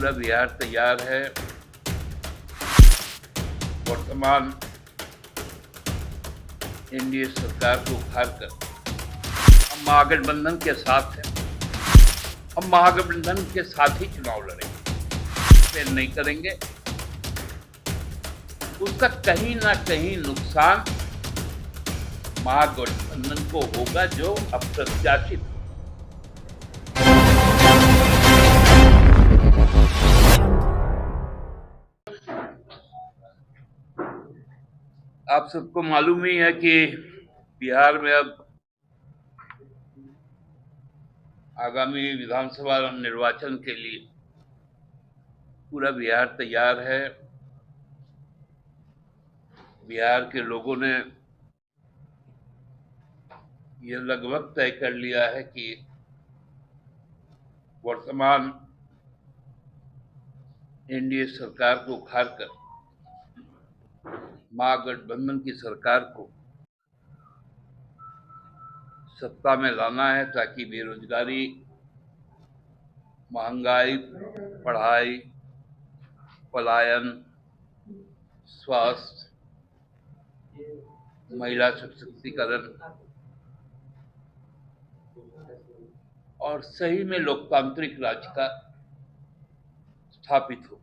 पूरा बिहार तैयार है। वर्तमान एनडीए सरकार को उखाड़कर हम महागठबंधन के साथ हैं। हम महागठबंधन के साथ ही चुनाव लड़ेंगे, फिर नहीं करेंगे। उसका कहीं ना कहीं नुकसान महागठबंधन को होगा, जो अप्रत्याशित। आप सबको मालूम ही है कि बिहार में अब आगामी विधानसभा निर्वाचन के लिए पूरा बिहार तैयार है। बिहार के लोगों ने यह लगभग तय कर लिया है कि वर्तमान एनडीए सरकार को उखाड़कर महागठबंधन की सरकार को सत्ता में लाना है, ताकि बेरोजगारी, महंगाई, पढ़ाई, पलायन, स्वास्थ्य, महिला सशक्तिकरण और सही में लोकतांत्रिक राज का स्थापित हो।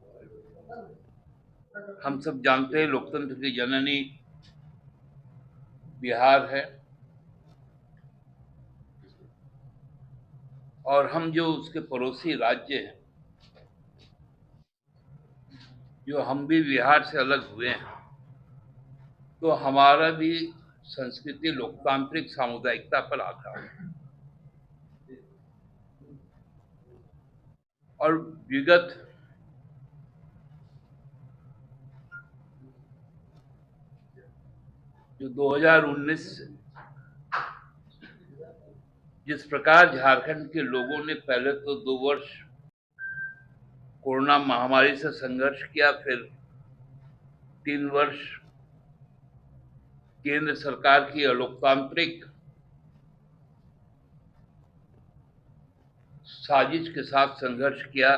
हम सब जानते हैं लोकतंत्र की जननी बिहार है, और हम जो उसके पड़ोसी राज्य हैं, जो हम भी बिहार से अलग हुए हैं, तो हमारा भी संस्कृति लोकतांत्रिक सामुदायिकता पर आधारित है। और विगत जो 2019 से जिस प्रकार झारखंड के लोगों ने पहले तो 2 वर्ष कोरोना महामारी से संघर्ष किया, फिर 3 वर्ष केंद्र सरकार की अलोकतांत्रिक साजिश के साथ संघर्ष किया,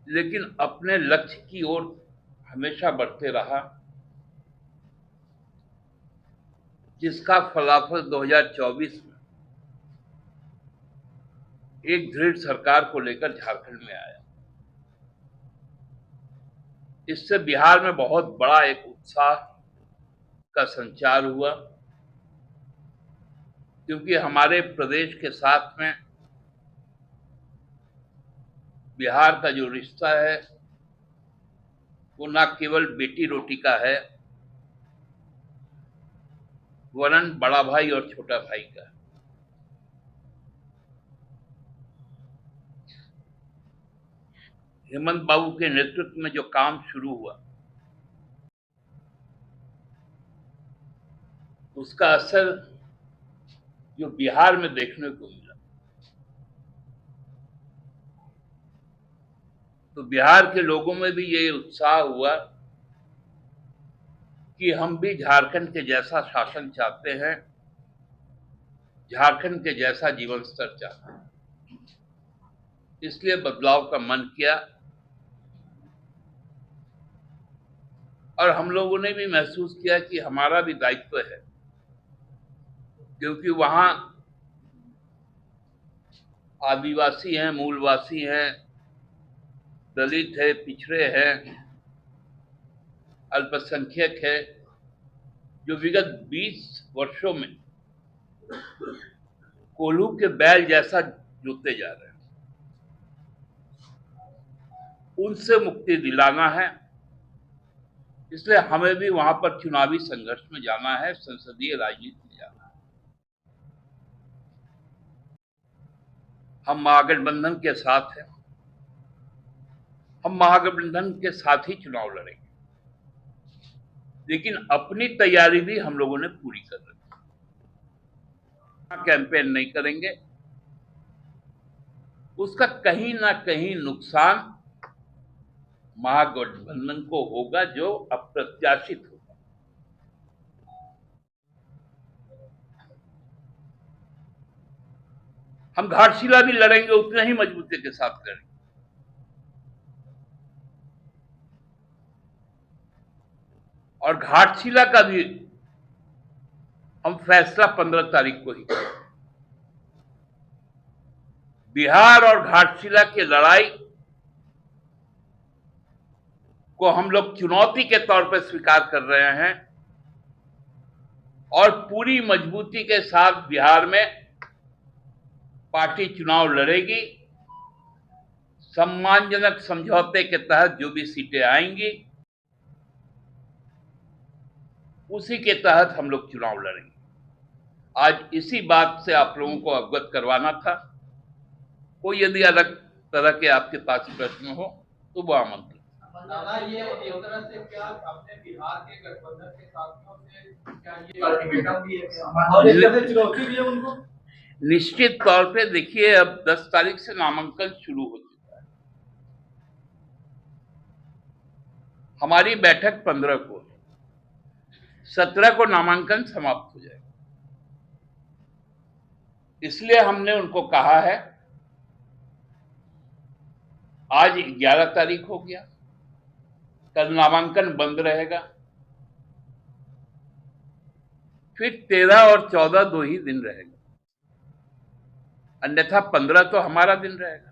लेकिन अपने लक्ष्य की ओर हमेशा बढ़ते रहा, जिसका फलाफल 2024 में एक दृढ़ सरकार को लेकर झारखंड में आया। इससे बिहार में बहुत बड़ा एक उत्साह का संचार हुआ, क्योंकि हमारे प्रदेश के साथ में बिहार का जो रिश्ता है वो न केवल बेटी रोटी का है, वरन बड़ा भाई और छोटा भाई का। हेमंत बाबू के नेतृत्व में जो काम शुरू हुआ, उसका असर जो बिहार में देखने को मिला, तो बिहार के लोगों में भी ये उत्साह हुआ कि हम भी झारखंड के जैसा शासन चाहते हैं, झारखंड के जैसा जीवन स्तर चाहते हैं। इसलिए बदलाव का मन किया, और हम लोगों ने भी महसूस किया कि हमारा भी दायित्व है, क्योंकि वहां आदिवासी हैं, मूलवासी हैं, दलित है, पिछड़े हैं, अल्पसंख्यक है, जो विगत 20 वर्षों में कोल्हू के बैल जैसा जुटते जा रहे हैं। उनसे मुक्ति दिलाना है, इसलिए हमें भी वहां पर चुनावी संघर्ष में जाना है, संसदीय राजनीति में जाना है। हम महागठबंधन के साथ हैं। हम महागठबंधन के साथ ही चुनाव लड़ेंगे, लेकिन अपनी तैयारी भी हम लोगों ने पूरी कर रखी है। कैंपेन नहीं करेंगे, उसका कहीं ना कहीं नुकसान महागठबंधन को होगा, जो अप्रत्याशित होगा। हम घाटशिला भी लड़ेंगे उतने ही मजबूती के साथ लड़ेंगे। और घाटशिला का भी हम फैसला 15 तारीख को ही करेंगे। बिहार और घाटशिला की लड़ाई को हम लोग चुनौती के तौर पर स्वीकार कर रहे हैं और पूरी मजबूती के साथ बिहार में पार्टी चुनाव लड़ेगी। सम्मानजनक समझौते के तहत जो भी सीटें आएंगी उसी के तहत हम लोग चुनाव लड़ेंगे। आज इसी बात से आप लोगों को अवगत करवाना था। कोई यदि अलग तरह के आपके पास प्रश्न हो तो वो आमंत्रित। दादा, ये एक तरह से क्या अपने बिहार के गठबंधन के साथियों से क्या ये अल्टीमेटम भी है, चुनौती भी है उनको? निश्चित तौर पे देखिए, अब 10 तारीख से नामांकन शुरू हो चुका है। हमारी बैठक 15 को, 17 को नामांकन समाप्त हो जाएगा। इसलिए हमने उनको कहा है, आज 11 तारीख हो गया, कल नामांकन बंद रहेगा, फिर 13 और 14 दो ही दिन रहेगा, अन्यथा 15 तो हमारा दिन रहेगा।